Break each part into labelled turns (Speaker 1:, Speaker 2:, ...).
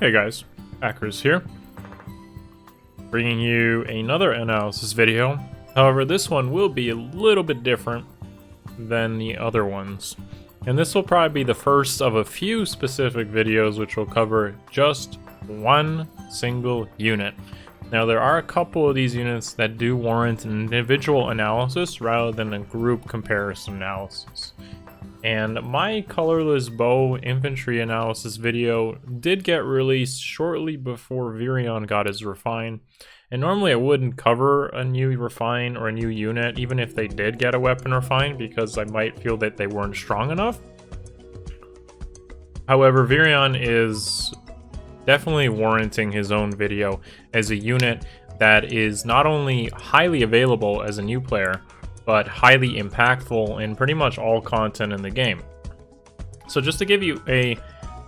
Speaker 1: Hey guys, Akariss here, bringing you another analysis video. However, this one will be a little bit different than the other ones. And this will probably be the first of a few specific videos which will cover just one single unit. Now, there are a couple of these units that do warrant an individual analysis rather than a group comparison analysis. And my colorless bow infantry analysis video did get released shortly before Virion got his refine. And normally I wouldn't cover a new refine or a new unit, even if they did get a weapon refine, because I might feel that they weren't strong enough. However, Virion is definitely warranting his own video as a unit that is not only highly available as a new player, but highly impactful in pretty much all content in the game. So just to give you a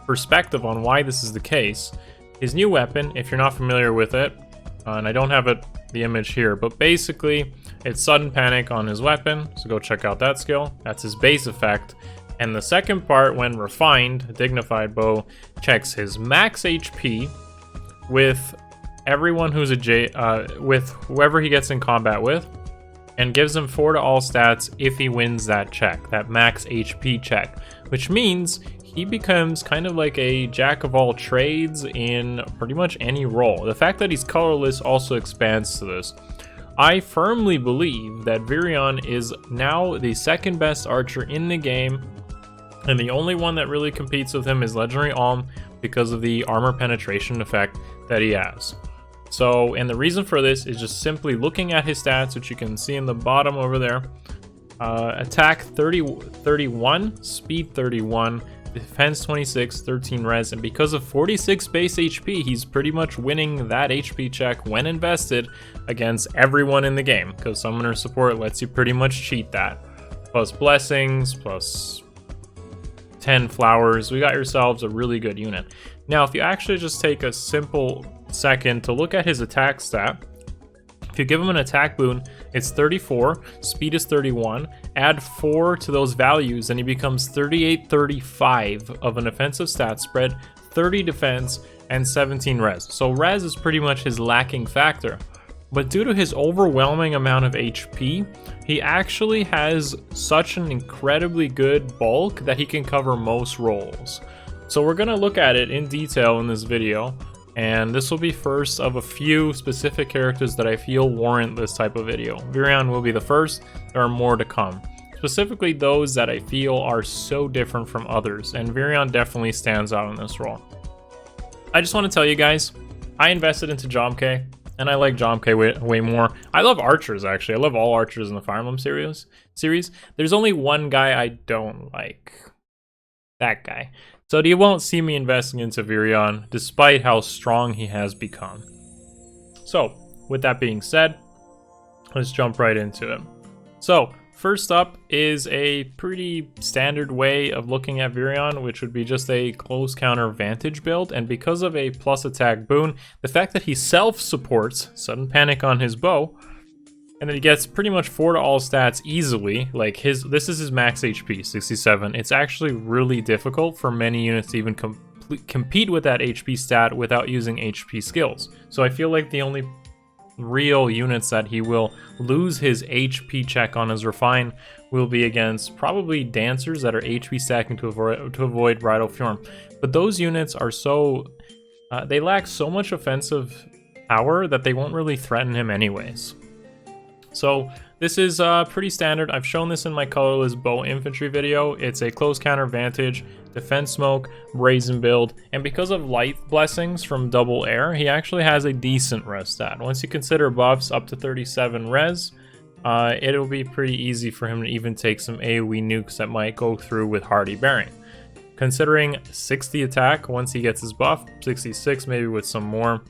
Speaker 1: perspective on why this is the case, his new weapon, if you're not familiar with it, and I don't have the image here, but basically it's sudden panic on his weapon, so go check out that skill. That's his base effect. And the second part, when refined, dignified bow checks his max HP with everyone who's with whoever he gets in combat with, and gives him 4 to all stats if he wins that check, that max HP check, which means he becomes kind of like a jack of all trades in pretty much any role. The fact that he's colorless also expands to this. I firmly believe that Virion is now the second best archer in the game, and the only one that really competes with him is Legendary Alm because of the armor penetration effect that he has. So, and the reason for this is just simply looking at his stats, which you can see in the bottom over there. Attack 31, speed 31, defense 26, 13 res, and because of 46 base HP, he's pretty much winning that HP check when invested against everyone in the game, because Summoner Support lets you pretty much cheat that. Plus blessings, plus 10 flowers, we got yourselves a really good unit. Now, if you actually just take a simple second to look at his attack stat, if you give him an attack boon, it's 34, speed is 31, add 4 to those values and he becomes 38-35 of an offensive stat spread, 30 defense, and 17 res. So res is pretty much his lacking factor. But due to his overwhelming amount of HP, he actually has such an incredibly good bulk that he can cover most roles. So we're going to look at it in detail in this video, and this will be first of a few specific characters that I feel warrant this type of video. Virion will be the first, there are more to come. Specifically those that I feel are so different from others, and Virion definitely stands out in this role. I just want to tell you guys, I invested into Jomk, and I like Jomk way more. I love archers, actually. I love all archers in the Fire Emblem series. There's only one guy I don't like. That guy. So you won't see me investing into Virion, despite how strong he has become. So, with that being said, let's jump right into it. So, first up is a pretty standard way of looking at Virion, which would be just a close counter vantage build, and because of a plus attack boon, the fact that he self-supports sudden panic on his bow, and then he gets pretty much 4 to all stats easily. Like this is his max HP, 67. It's actually really difficult for many units to even compete with that HP stat without using HP skills. So I feel like the only real units that he will lose his HP check on his refine will be against probably dancers that are HP stacking to avoid Bridal Fjorm. But those units are so they lack so much offensive power that they won't really threaten him anyways. So this is pretty standard. I've shown this in my colorless bow infantry video. It's a close counter vantage, defense smoke, brazen build, and because of light blessings from double air, he actually has a decent res stat. Once you consider buffs up to 37 res, it'll be pretty easy for him to even take some AoE nukes that might go through with Hardy Bearing. Considering 60 attack once he gets his buff, 66 maybe with some more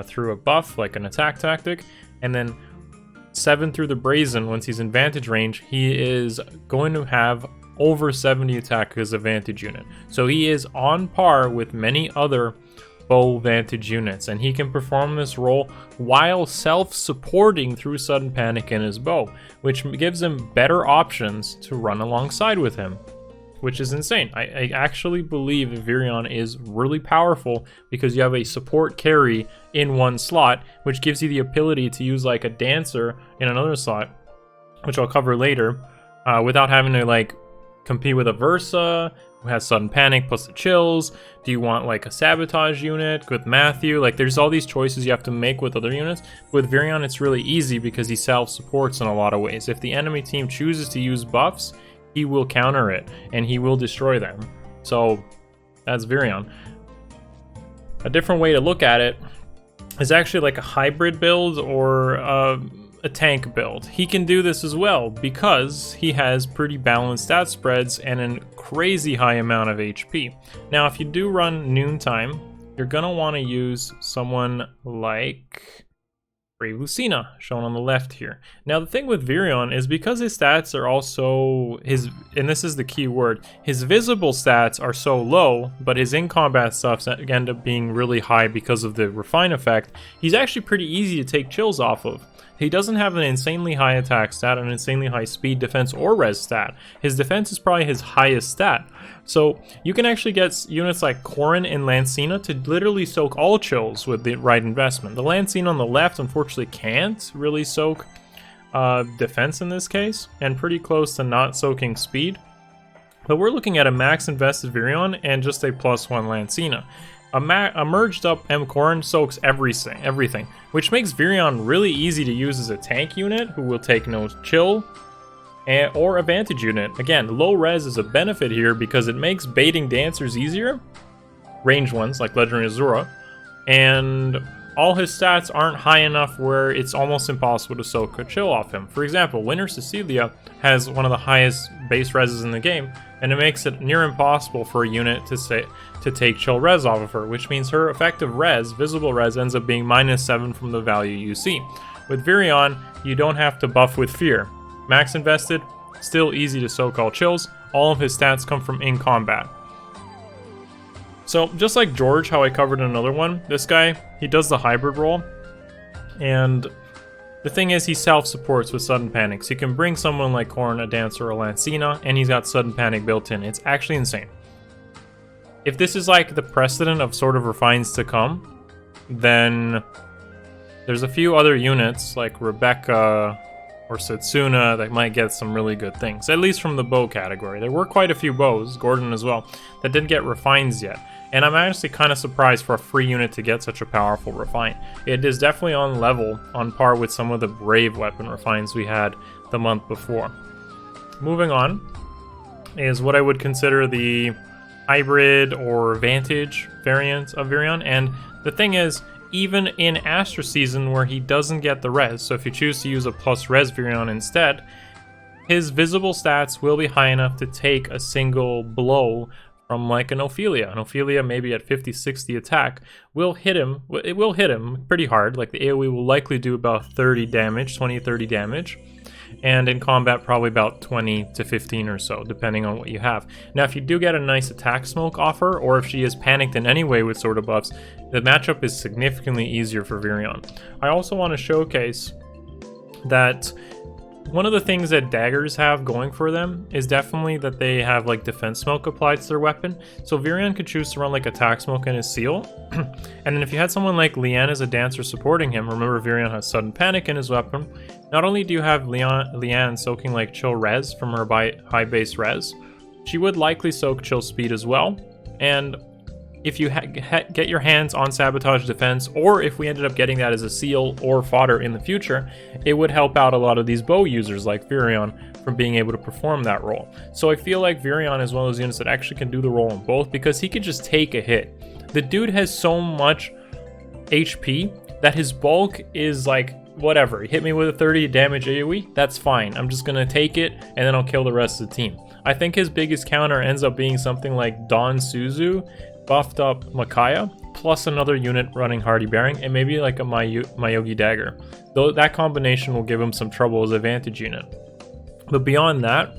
Speaker 1: through a buff like an attack tactic, and then 7 through the brazen once he's in vantage range, he is going to have over 70 attack as a vantage unit. So he is on par with many other bow vantage units, and he can perform this role while self-supporting through sudden panic in his bow, which gives him better options to run alongside with him, which is insane. I actually believe that Virion is really powerful because you have a support carry in one slot, which gives you the ability to use like a dancer in another slot, which I'll cover later, without having to like compete with a Versa who has sudden panic plus the chills. Do you want like a sabotage unit with Matthew? Like there's all these choices you have to make with other units. With Virion it's really easy because he self-supports in a lot of ways. If the enemy team chooses to use buffs, he will counter it and he will destroy them. So that's Virion. A different way to look at it is actually like a hybrid build or a tank build. He can do this as well because he has pretty balanced stat spreads and a crazy high amount of HP. Now if you do run noontime, you're gonna want to use someone like Brave Lucina, shown on the left here. Now the thing with Virion is because his stats are also his, and this is the key word, his visible stats are so low, but his in-combat stuff end up being really high because of the refine effect. He's actually pretty easy to take chills off of. He doesn't have an insanely high attack stat, an insanely high speed, defense, or res stat. His defense is probably his highest stat. So you can actually get units like Corrin and Lancina to literally soak all chills with the right investment. The Lancina on the left unfortunately can't really soak defense in this case, and pretty close to not soaking speed. But we're looking at a max invested Virion and just a +1 Lancina. A merged up M. Corrin soaks everything, which makes Virion really easy to use as a tank unit who will take no chill, or a vantage unit. Again, low res is a benefit here because it makes baiting dancers easier, ranged ones like Legendary Azura, and all his stats aren't high enough where it's almost impossible to soak a chill off him. For example, Winter Cecilia has one of the highest base reses in the game, and it makes it near impossible for a unit to take chill res off of her, which means her effective res, visible res, ends up being -7 from the value you see. With Virion, you don't have to buff with fear. Max invested, still easy to soak all chills. All of his stats come from in combat. So just like George, how I covered in another one, this guy, he does the hybrid role, and the thing is he self-supports with sudden panics. You can bring someone like Corrin, a dancer, or Lancina, and he's got sudden panic built in. It's actually insane. If this is like the precedent of sort of refines to come, then there's a few other units like Rebecca or Setsuna that might get some really good things, at least from the bow category. There were quite a few bows, Gordon as well, that didn't get refines yet. And I'm actually kind of surprised for a free unit to get such a powerful refine. It is definitely on level, on par with some of the brave weapon refines we had the month before. Moving on is what I would consider the hybrid or vantage variant of Virion. And the thing is, even in Astra Season where he doesn't get the res, so if you choose to use a plus res Virion instead, his visible stats will be high enough to take a single blow from like an Ophelia. An Ophelia maybe at 50-60 attack will hit him, it will hit him pretty hard, like the AoE will likely do about 30 damage, 20-30 damage, and in combat probably about 20 to 15 or so, depending on what you have. Now if you do get a nice attack smoke off her, or if she is panicked in any way with sort of buffs, the matchup is significantly easier for Virion. I also want to showcase that one of the things that daggers have going for them is definitely that they have like defense smoke applied to their weapon. So Virion could choose to run like attack smoke in his seal. And then if you had someone like Leanne as a dancer supporting him, remember Virion has sudden panic in his weapon. Not only do you have Leanne soaking like chill res from her high base res, she would likely soak chill speed as well. And if you get your hands on sabotage defense, or if we ended up getting that as a seal or fodder in the future, it would help out a lot of these bow users like Virion from being able to perform that role. So I feel like Virion is one of those units that actually can do the role in both because he could just take a hit. The dude has so much HP that his bulk is like, whatever, hit me with a 30 damage AoE, that's fine. I'm just gonna take it and then I'll kill the rest of the team. I think his biggest counter ends up being something like Don Suzu, buffed up Makaya, plus another unit running Hardy Bearing, and maybe like a Mayogi Dagger. Though that combination will give him some trouble as a vantage unit. But beyond that,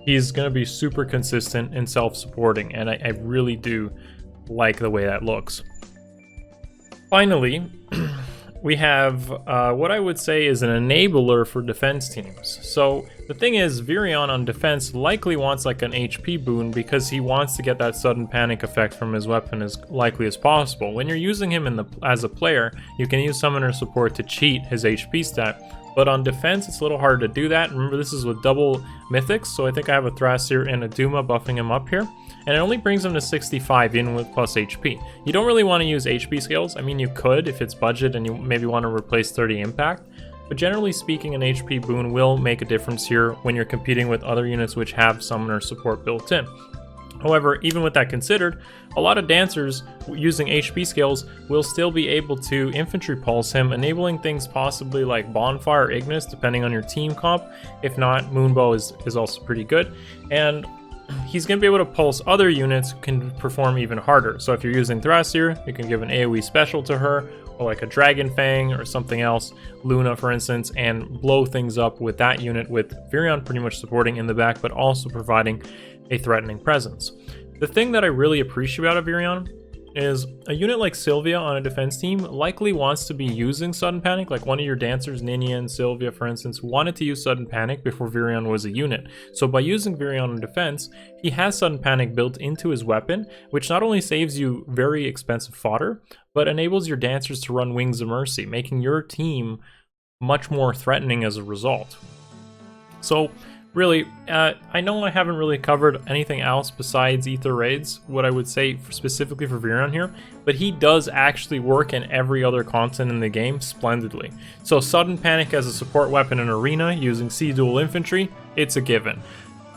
Speaker 1: he's going to be super consistent and self-supporting, and I really do like the way that looks. Finally, we have what I would say is an enabler for defense teams. So the thing is, Virion on defense likely wants like an HP boon because he wants to get that sudden panic effect from his weapon as likely as possible. When you're using him as a player, you can use summoner support to cheat his HP stat. But on defense, it's a little harder to do that. Remember, this is with double mythics, so I think I have a Thrasir and a Duma buffing him up here. And it only brings him to 65 in with plus HP. You don't really want to use HP skills. I mean, you could if it's budget and you maybe want to replace 30 impact. But generally speaking, an HP boon will make a difference here when you're competing with other units which have summoner support built in. However, even with that considered, a lot of dancers using HP skills will still be able to infantry pulse him, enabling things possibly like Bonfire or Ignis, depending on your team comp. If not, Moonbow is also pretty good. And he's going to be able to pulse other units who can perform even harder. So if you're using Thrasir, you can give an AoE special to her, or like a Dragon Fang or something else, Luna for instance, and blow things up with that unit, with Virion pretty much supporting in the back, but also providing a threatening presence. The thing that I really appreciate about Virion is a unit like Sylvia on a defense team likely wants to be using Sudden Panic. Like one of your dancers, Ninian and Sylvia for instance, wanted to use Sudden Panic before Virion was a unit. So by using Virion in defense, he has Sudden Panic built into his weapon, which not only saves you very expensive fodder, but enables your dancers to run Wings of Mercy, making your team much more threatening as a result. So really, I know I haven't really covered anything else besides Ether Raids, what I would say specifically for Virion here, but he does actually work in every other content in the game splendidly. So Sudden Panic as a support weapon in Arena using C-Dual Infantry, it's a given.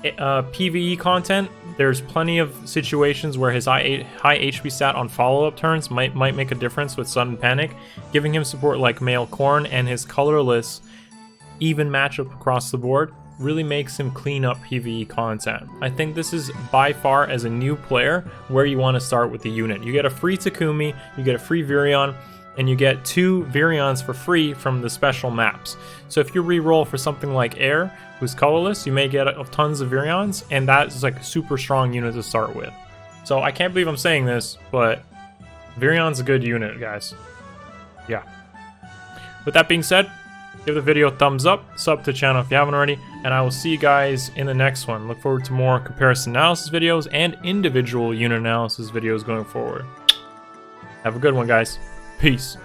Speaker 1: PvE content, there's plenty of situations where his high HP stat on follow-up turns might make a difference with Sudden Panic, giving him support like Male Corn, and his colorless even matchup across the board really makes him clean up PvE content. I think this is by far, as a new player, where you want to start with the unit. You get a free Takumi, you get a free Virion, and you get 2 Virions for free from the special maps. So if you re-roll for something like Air, who's colorless, you may get tons of Virions, and that is like a super strong unit to start with. So I can't believe I'm saying this, but Virion's a good unit, guys. Yeah. With that being said, give the video a thumbs up, sub to the channel if you haven't already, and I will see you guys in the next one. Look forward to more comparison analysis videos and individual unit analysis videos going forward. Have a good one, guys. Peace.